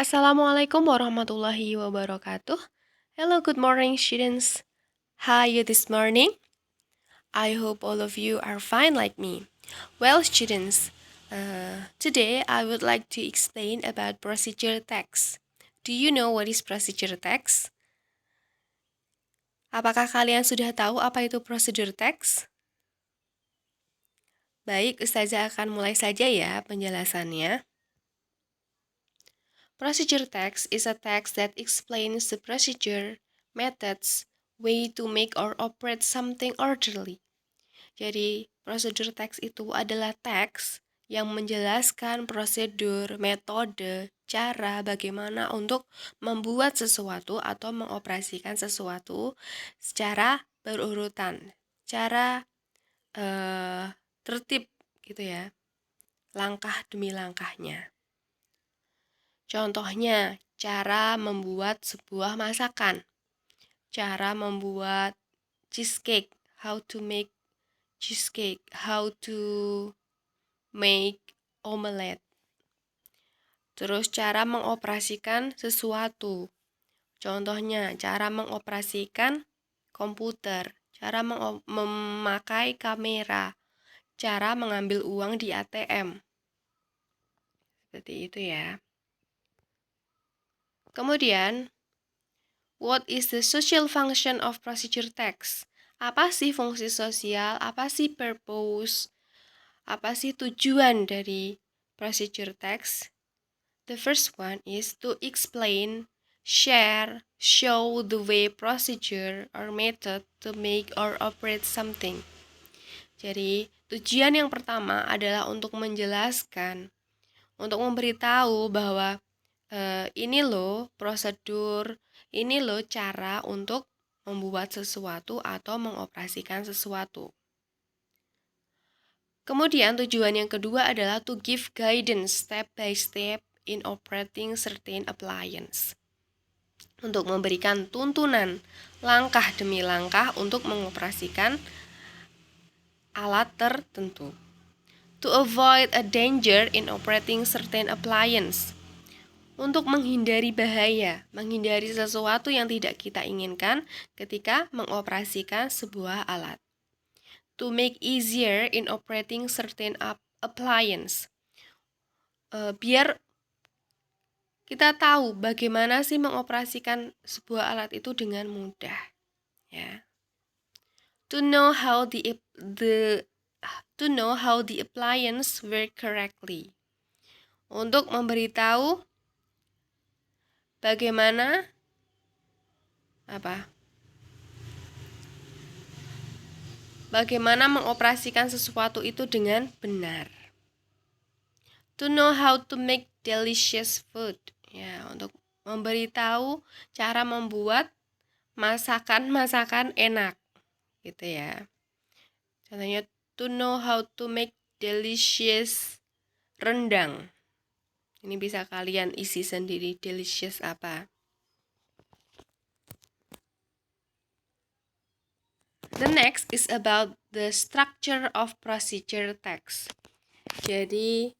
Assalamualaikum warahmatullahi wabarakatuh. Hello, good morning, students. How are you this morning? I hope all of you are fine like me. Well, students, today I would like to explain about procedure text. Do you know what is procedure text? Apakah kalian sudah tahu apa itu procedure text? Baik, Ustazah akan mulai saja ya penjelasannya. Procedure text is a text that explains the procedure, methods, way to make or operate something orderly. Jadi, prosedur teks itu adalah teks yang menjelaskan prosedur, metode, cara bagaimana untuk membuat sesuatu atau mengoperasikan sesuatu secara berurutan, cara tertib gitu ya, langkah demi langkahnya. Contohnya, cara membuat sebuah masakan, cara membuat cheesecake, how to make cheesecake, how to make omelette. Terus cara mengoperasikan sesuatu. Contohnya, cara mengoperasikan komputer, cara memakai kamera, cara mengambil uang di ATM. Seperti itu ya. Kemudian, what is the social function of procedure text? Apa sih fungsi sosial? Apa sih purpose? Apa sih tujuan dari procedure text? The first one is to explain, share, show the way procedure or method to make or operate something. Jadi, tujuan yang pertama adalah untuk menjelaskan, untuk memberitahu bahwa ini loh prosedur, ini loh cara untuk membuat sesuatu atau mengoperasikan sesuatu. Kemudian tujuan yang kedua adalah to give guidance step by step in operating certain appliance. Untuk memberikan tuntunan langkah demi langkah untuk mengoperasikan alat tertentu. To avoid a danger in operating certain appliance. Untuk menghindari bahaya, menghindari sesuatu yang tidak kita inginkan ketika mengoperasikan sebuah alat. To make easier in operating certain appliance. Biar kita tahu bagaimana sih mengoperasikan sebuah alat itu dengan mudah, ya. To know how the appliance work correctly. Untuk memberitahu bagaimana mengoperasikan sesuatu itu dengan benar. To know how to make delicious food. Ya, untuk memberitahu cara membuat masakan-masakan enak. Gitu ya. Contohnya, to know how to make delicious rendang. Ini bisa kalian isi sendiri, delicious apa. The next is about the structure of procedure text. Jadi,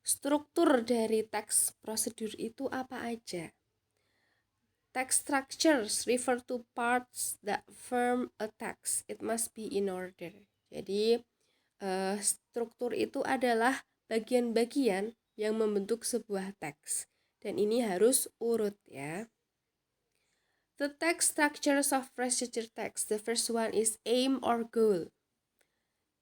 struktur dari teks prosedur itu apa aja? Text structures refer to parts that form a text. It must be in order. Jadi, struktur itu adalah bagian-bagian yang membentuk sebuah teks. Dan ini harus urut ya. The text structures of procedure text. The first one is aim or goal.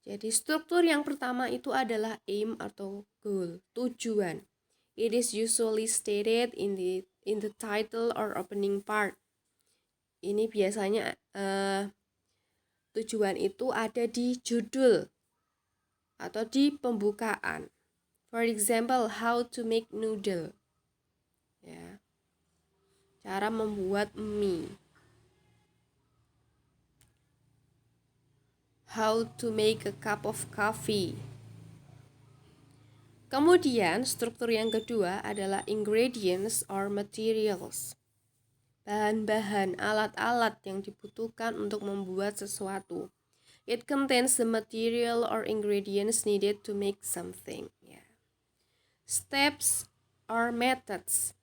Jadi struktur yang pertama itu adalah aim atau goal, tujuan. It is usually stated in the title or opening part. Ini biasanya tujuan itu ada di judul atau di pembukaan. For example, how to make noodle. Ya. Cara membuat mie. How to make a cup of coffee. Kemudian, struktur yang kedua adalah ingredients or materials. Bahan-bahan, alat-alat yang dibutuhkan untuk membuat sesuatu. It contains the material or ingredients needed to make something. Steps or methods.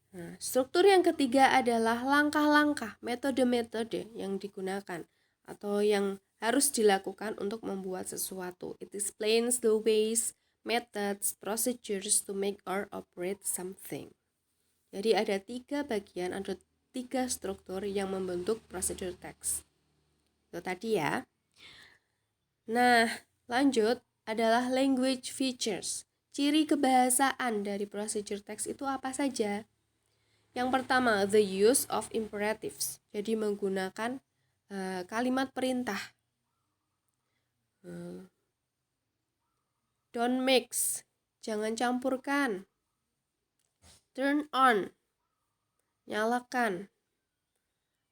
Nah, struktur yang ketiga adalah langkah-langkah, metode-metode yang digunakan atau yang harus dilakukan untuk membuat sesuatu. It explains the ways, methods, procedures to make or operate something. Jadi ada 3 bagian atau 3 struktur yang membentuk procedure text. Itu tadi ya. Nah, lanjut adalah language features. Ciri kebahasaan dari procedure text itu apa saja? Yang pertama, the use of imperatives. Jadi menggunakan kalimat perintah. Don't mix, jangan campurkan. Turn on, nyalakan.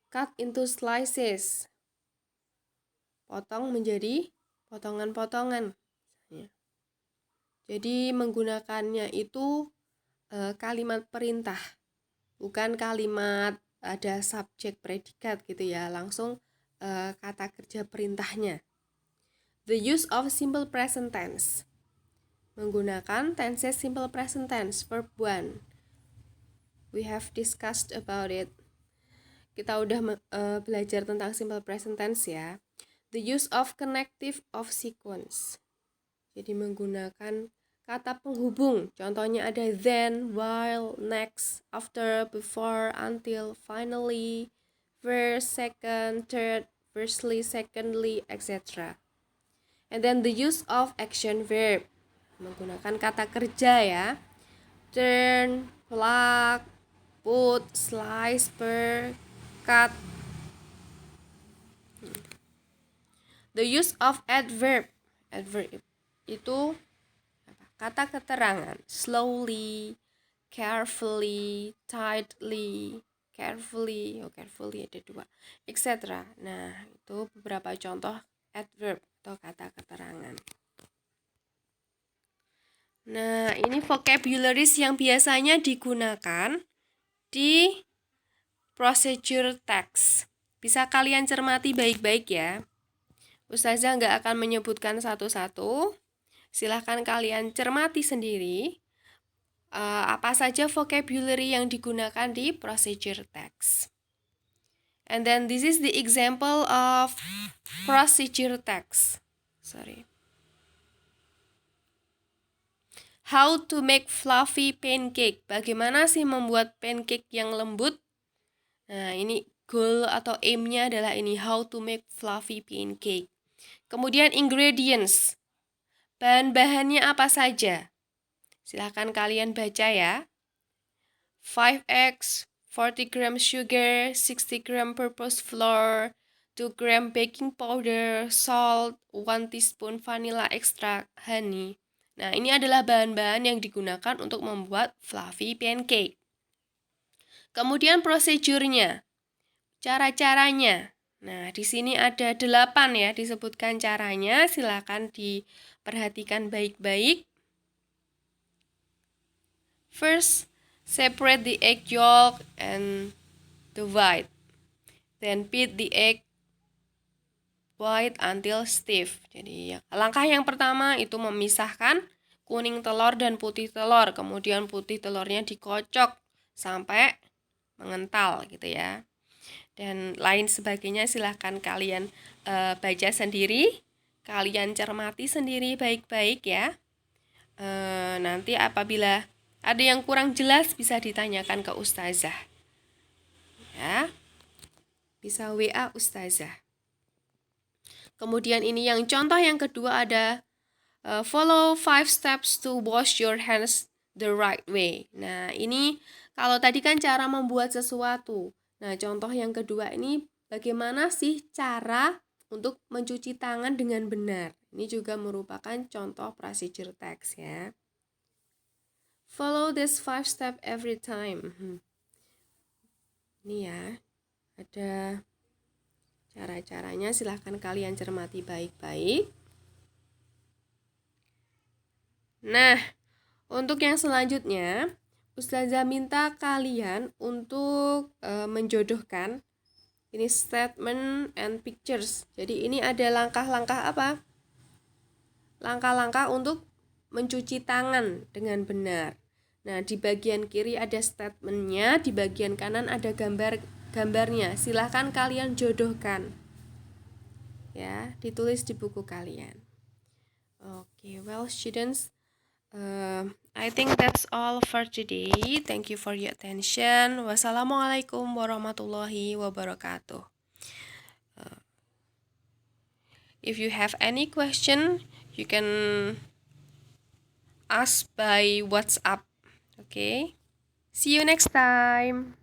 Cut into slices, potong menjadi potongan-potongan. Jadi menggunakannya itu kalimat perintah, bukan kalimat ada subjek predikat gitu ya, langsung kata kerja perintahnya. The use of simple present tense, menggunakan tenses simple present tense, verb 1. We have discussed about it. Kita udah belajar tentang simple present tense ya. The use of connective of sequence, jadi menggunakan kata penghubung. Contohnya ada then, while, next, after, before, until, finally, first, second, third, firstly, secondly, etc. And then the use of action verb, menggunakan kata kerja ya. Turn, pluck, put, slice, per, cut. The use of adverb. Adverb itu kata keterangan. Slowly, carefully, tightly, carefully, carefully ada 2, etc. Nah, itu beberapa contoh adverb atau kata keterangan. Nah, ini vocabularies yang biasanya digunakan di procedure text. Bisa kalian cermati baik-baik ya. Ustazah nggak akan menyebutkan satu-satu. Silahkan kalian cermati sendiri apa saja vocabulary yang digunakan di procedure text. And then this is the example of procedure text. How to make fluffy pancake. Bagaimana sih membuat pancake yang lembut? Nah, ini goal atau aim-nya adalah ini, how to make fluffy pancake. Kemudian ingredients. Bahan-bahannya apa saja? Silahkan kalian baca ya. 5 eggs, 40 gram sugar, 60 gram purpose flour, 2 gram baking powder, salt, 1 teaspoon vanilla extract, honey. Nah, ini adalah bahan-bahan yang digunakan untuk membuat fluffy pancake. Kemudian prosedurnya, cara-caranya. Nah, di sini ada 8 ya, disebutkan caranya. Silakan diperhatikan baik-baik. First, separate the egg yolk and the white. Then beat the egg white until stiff. Jadi langkah yang pertama itu memisahkan kuning telur dan putih telur. Kemudian putih telurnya dikocok sampai mengental gitu ya. Dan lain sebagainya silahkan kalian baca sendiri. Kalian cermati sendiri baik-baik ya. Nanti apabila ada yang kurang jelas bisa ditanyakan ke ustazah. Ya. Bisa WA ustazah. Kemudian ini yang contoh yang kedua ada follow 5 steps to wash your hands the right way. Nah, ini kalau tadi kan cara membuat sesuatu. Nah, contoh yang kedua ini bagaimana sih cara untuk mencuci tangan dengan benar. Ini juga merupakan contoh procedure text ya. Follow this 5 step every time. Ini ya, ada cara-caranya, silahkan kalian cermati baik-baik. Nah, untuk yang selanjutnya, Ustazah minta kalian untuk menjodohkan ini statement and pictures. Jadi ini ada langkah-langkah apa? Langkah-langkah untuk mencuci tangan dengan benar. Nah, di bagian kiri ada statementnya, di bagian kanan ada gambarnya. Silahkan kalian jodohkan. Ya, ditulis di buku kalian. Okay, well students, I think that's all for today. Thank you for your attention. Wassalamualaikum warahmatullahi wabarakatuh. If you have any question, you can ask by WhatsApp. Okay? See you next time.